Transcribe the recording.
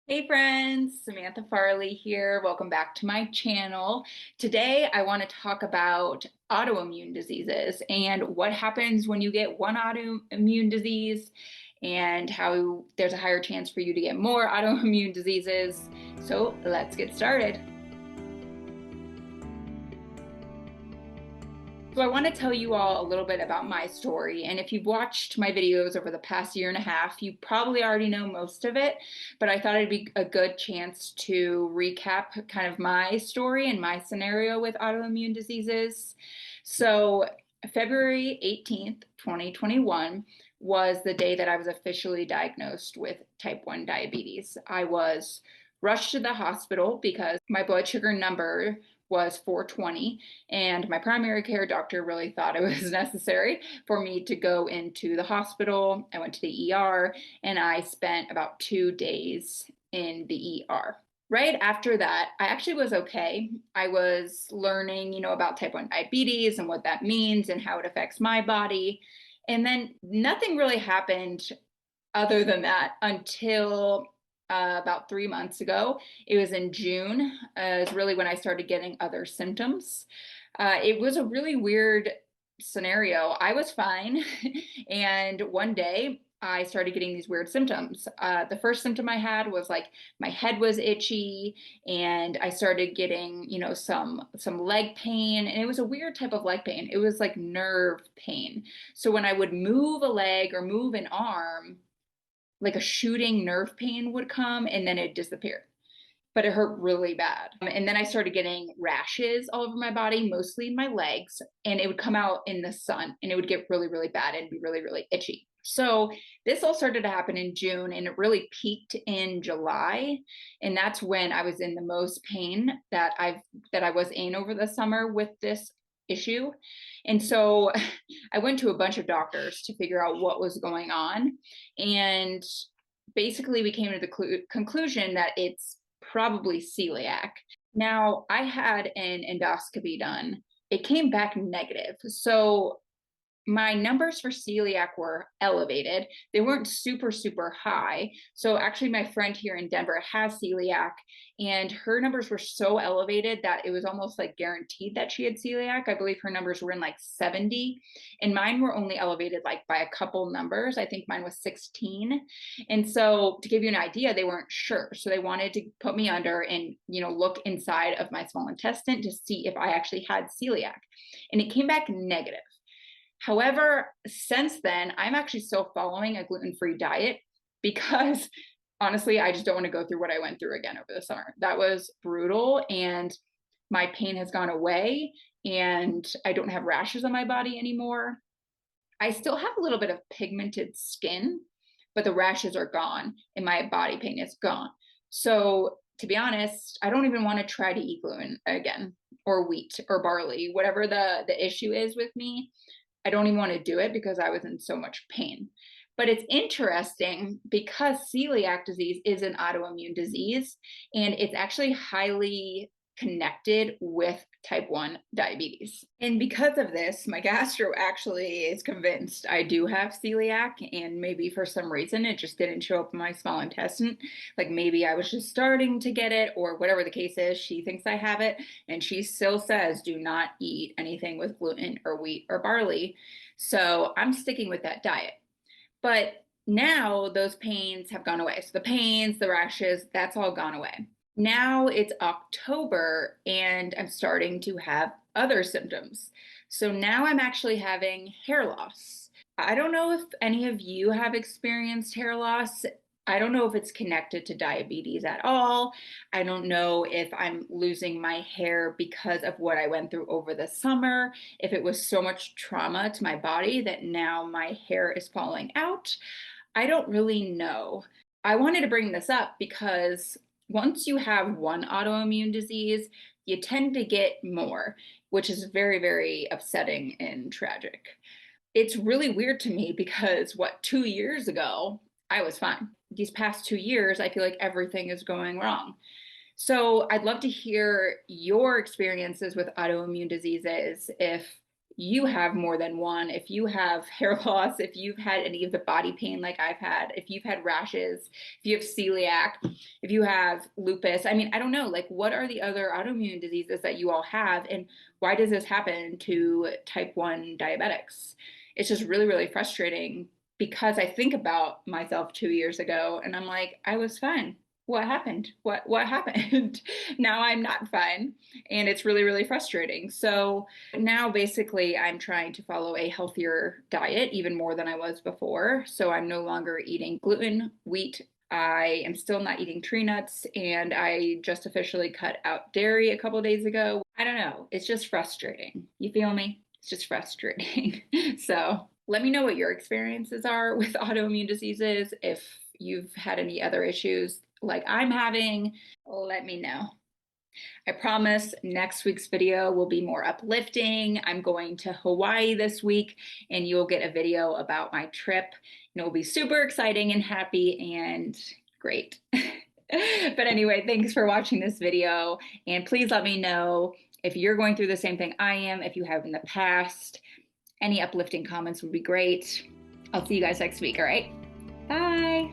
Hey friends, Samantha Farley here. Welcome back to my channel. Today I want to talk about autoimmune diseases and what happens when you get one autoimmune disease and how there's a higher chance for you to get more autoimmune diseases. So let's get started. So I want to tell you all a little bit about my story. And if you've watched my videos over the past year and a half, you probably already know most of it, but I thought it'd be a good chance to recap kind of my story and my scenario with autoimmune diseases. So February 18th, 2021 was the day that I was officially diagnosed with type 1 diabetes. I was rushed to the hospital because my blood sugar number was 420, and my primary care doctor really thought it was necessary for me to go into the hospital. I went to the ER and I spent about 2 days in the ER. Right after that, I actually was okay. I was learning, about type 1 diabetes and what that means and how it affects my body. And then nothing really happened other than that until about 3 months ago. It was in June, is really when I started getting other symptoms. It was a really weird scenario. I was fine, and one day I started getting these weird symptoms. The first symptom I had was like my head was itchy, and I started getting, some leg pain, and it was a weird type of leg pain. It was like nerve pain. So when I would move a leg or move an arm, like a shooting nerve pain would come and then it disappeared. But it hurt really bad. And then I started getting rashes all over my body, mostly in my legs, and it would come out in the sun and it would get really, really bad and be really, really itchy. So this all started to happen in June and it really peaked in July. And that's when I was in the most pain that I was in over the summer with this issue. And so I went to a bunch of doctors to figure out what was going on. And basically we came to the conclusion that it's probably celiac. Now, I had an endoscopy done. It came back negative. So my numbers for celiac were elevated. They weren't super, super high. So actually, my friend here in Denver has celiac, and her numbers were so elevated that it was almost like guaranteed that she had celiac. I believe her numbers were in like 70, and mine were only elevated like by a couple numbers. I think mine was 16. And so to give you an idea, they weren't sure. So they wanted to put me under and, look inside of my small intestine to see if I actually had celiac. And it came back negative. However, since then, I'm actually still following a gluten-free diet because honestly, I just don't want to go through what I went through again over the summer. That was brutal, and my pain has gone away, and I don't have rashes on my body anymore. I still have a little bit of pigmented skin, but the rashes are gone and my body pain is gone. So, to be honest, I don't even want to try to eat gluten again or wheat or barley, whatever the issue is with me. I don't even want to do it because I was in so much pain. But it's interesting because celiac disease is an autoimmune disease and it's actually highly connected with type 1 diabetes. And because of this, my gastro actually is convinced I do have celiac, and maybe for some reason it just didn't show up in my small intestine. Like maybe I was just starting to get it, or whatever the case is, she thinks I have it, and she still says do not eat anything with gluten or wheat or barley. So I'm sticking with that diet. But now those pains have gone away. So the pains, the rashes, that's all gone away. Now it's October and I'm starting to have other symptoms. So now I'm actually having hair loss. I don't know if any of you have experienced hair loss. I don't know if it's connected to diabetes at all. I don't know if I'm losing my hair because of what I went through over the summer, if it was so much trauma to my body that now my hair is falling out. I don't really know. I wanted to bring this up because once you have one autoimmune disease, you tend to get more, which is very, very upsetting and tragic. It's really weird to me because 2 years ago, I was fine. These past 2 years, I feel like everything is going wrong. So I'd love to hear your experiences with autoimmune diseases, if you have more than one. If you have hair loss, if you've had any of the body pain like I've had, if you've had rashes, if you have celiac, if you have lupus, I mean, I don't know, like what are the other autoimmune diseases that you all have? And why does this happen to type 1 diabetics? It's just really, really frustrating because I think about myself 2 years ago and I'm like, I was fine. What happened? What happened? Now I'm not fine. And it's really, really frustrating. So now basically I'm trying to follow a healthier diet even more than I was before. So I'm no longer eating gluten, wheat. I am still not eating tree nuts, and I just officially cut out dairy a couple days ago. I don't know. It's just frustrating. You feel me? It's just frustrating. So let me know what your experiences are with autoimmune diseases. If you've had any other issues like I'm having, let me know. I promise next week's video will be more uplifting. I'm going to Hawaii this week, and you'll get a video about my trip. And it will be super exciting and happy and great. But anyway, thanks for watching this video. And please let me know if you're going through the same thing I am, if you have in the past. Any uplifting comments would be great. I'll see you guys next week, all right? Bye.